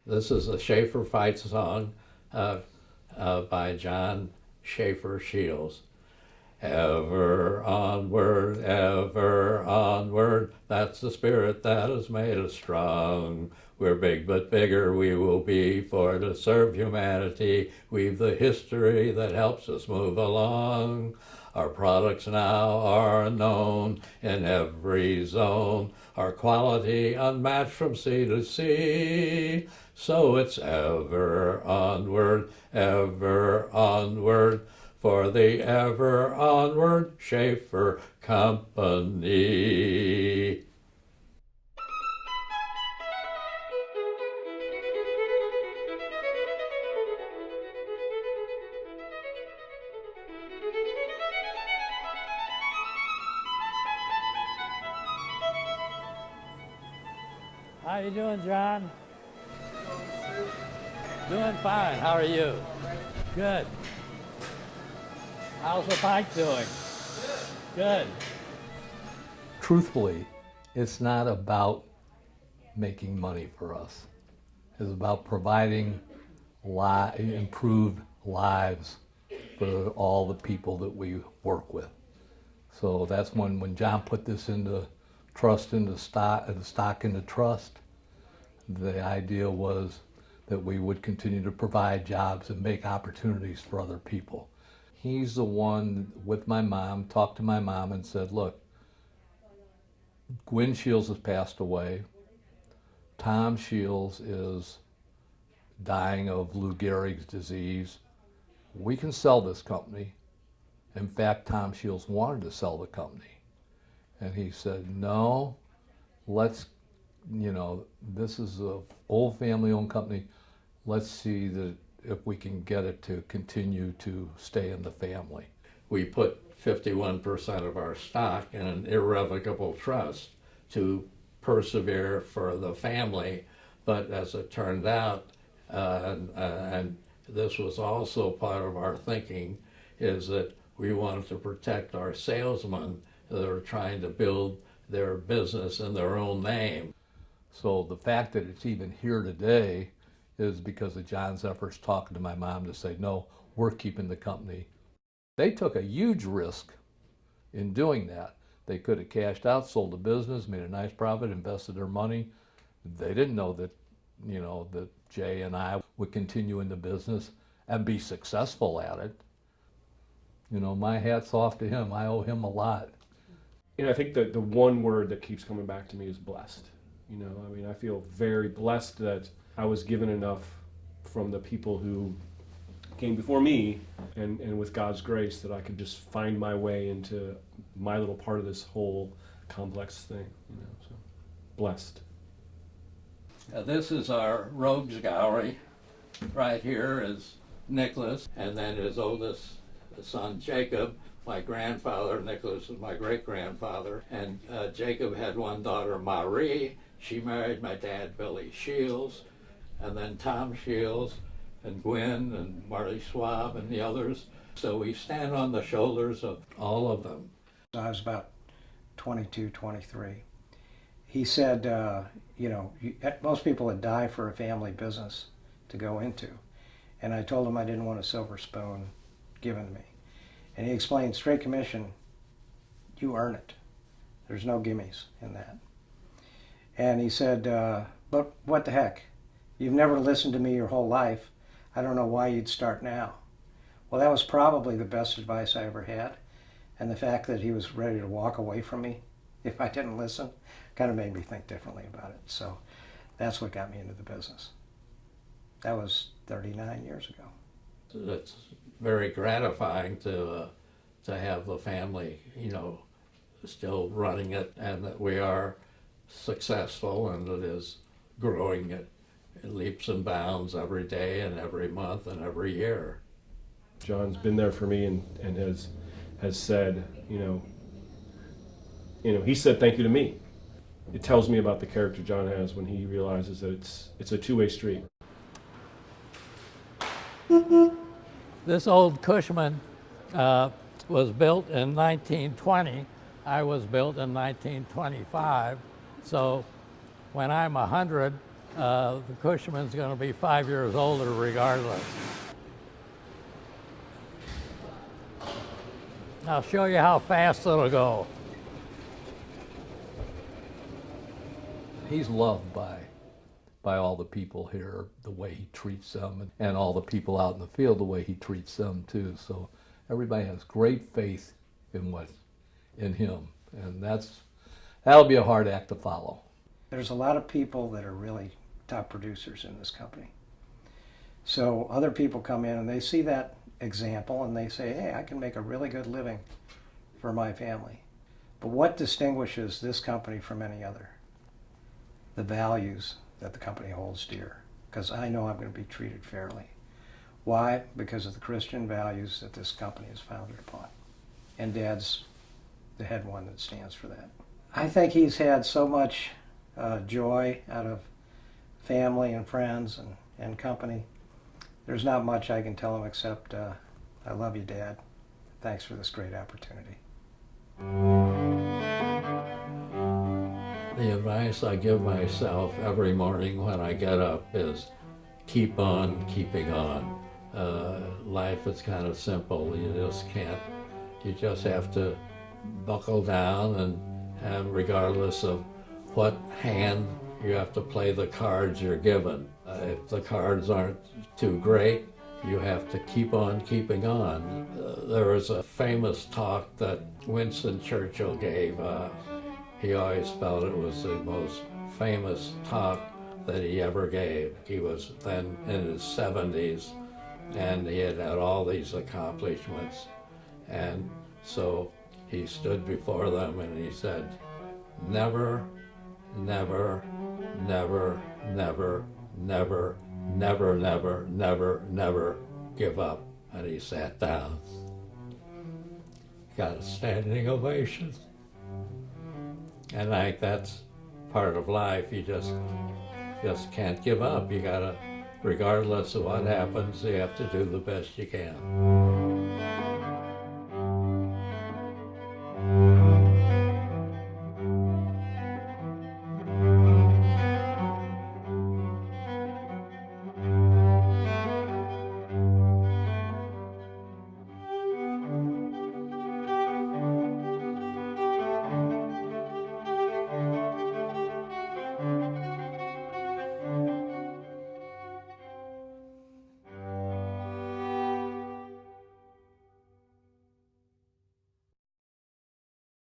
This is a Schaeffer fight song by John Schaeffer Shields. Ever onward, that's the spirit that has made us strong. We're big but bigger we will be, for to serve humanity, we've the history that helps us move along. Our products now are known in every zone, our quality unmatched from sea to sea. So it's ever onward, for the ever onward Schaeffer Company. How you doing, John? Doing fine. How are you? Good. How's the bike doing? Good. Truthfully, it's not about making money for us. It's about providing improved lives for all the people that we work with. So that's when John put this into trust, into stock into trust, the idea was that we would continue to provide jobs and make opportunities for other people. He's the one, with my mom, talked to my mom and said, look, Gwen Shields has passed away. Tom Shields is dying of Lou Gehrig's disease. We can sell this company. In fact, Tom Shields wanted to sell the company. And he said, no, let's, this is an old family-owned company. Let's see that if we can get it to continue to stay in the family. We put 51% of our stock in an irrevocable trust to persevere for the family. But as it turned out, and this was also part of our thinking, is that we wanted to protect our salesmen that are trying to build their business in their own name. So the fact that it's even here today is because of John's efforts talking to my mom to say, no, we're keeping the company. They took a huge risk in doing that. They could have cashed out, sold the business, made a nice profit, invested their money. They didn't know that, that Jay and I would continue in the business and be successful at it. My hat's off to him. I owe him a lot. I think that the one word that keeps coming back to me is blessed. I feel very blessed that I was given enough from the people who came before me and with God's grace that I could just find my way into my little part of this whole complex thing, so blessed. This is our rogues gallery. Right here is Nicholas, and then his oldest son Jacob. My grandfather, Nicholas, is my great-grandfather, and Jacob had one daughter, Marie. She married my dad, Billy Shields, and then Tom Shields, and Gwen, and Marty Schwab, and the others. So we stand on the shoulders of all of them. I was about 22, 23. He said, most people would die for a family business to go into. And I told him I didn't want a silver spoon given to me. And he explained, straight commission, you earn it. There's no gimmies in that. And he said, but what the heck? You've never listened to me your whole life. I don't know why you'd start now. Well, that was probably the best advice I ever had. And the fact that he was ready to walk away from me if I didn't listen kind of made me think differently about it. So that's what got me into the business. That was 39 years ago. It's very gratifying to have the family, still running it, and that we are successful, and it is growing at leaps and bounds every day and every month and every year. John's been there for me and has said, he said thank you to me. It tells me about the character John has when he realizes that it's a two-way street. This old Cushman was built in 1920. I was built in 1925. So when I'm 100, The Cushman's going to be 5 years older regardless. I'll show you how fast it'll go. He's loved by all the people here, the way he treats them, and all the people out in the field, the way he treats them too. So everybody has great faith in him, and that'll be a hard act to follow. There's a lot of people that are really top producers in this company. So other people come in and they see that example and they say, hey, I can make a really good living for my family. But what distinguishes this company from any other? The values that the company holds dear, because I know I'm going to be treated fairly. Why? Because of the Christian values that this company is founded upon. And Dad's the head one that stands for that. I think he's had so much joy out of family and friends and company. There's not much I can tell him except, I love you, Dad. Thanks for this great opportunity. The advice I give myself every morning when I get up is keep on keeping on. Life is kind of simple. You just have to buckle down and regardless of what hand you have to play the cards you're given. If the cards aren't too great, you have to keep on keeping on. There was a famous talk that Winston Churchill gave. He always felt it was the most famous talk that he ever gave. He was then in his 70s and he had all these accomplishments. And so he stood before them and he said, never, never, never, never, never, never, never, never, never give up. And he sat down. Got a standing ovation. And I think that's part of life. You just can't give up. You gotta, regardless of what happens, you have to do the best you can.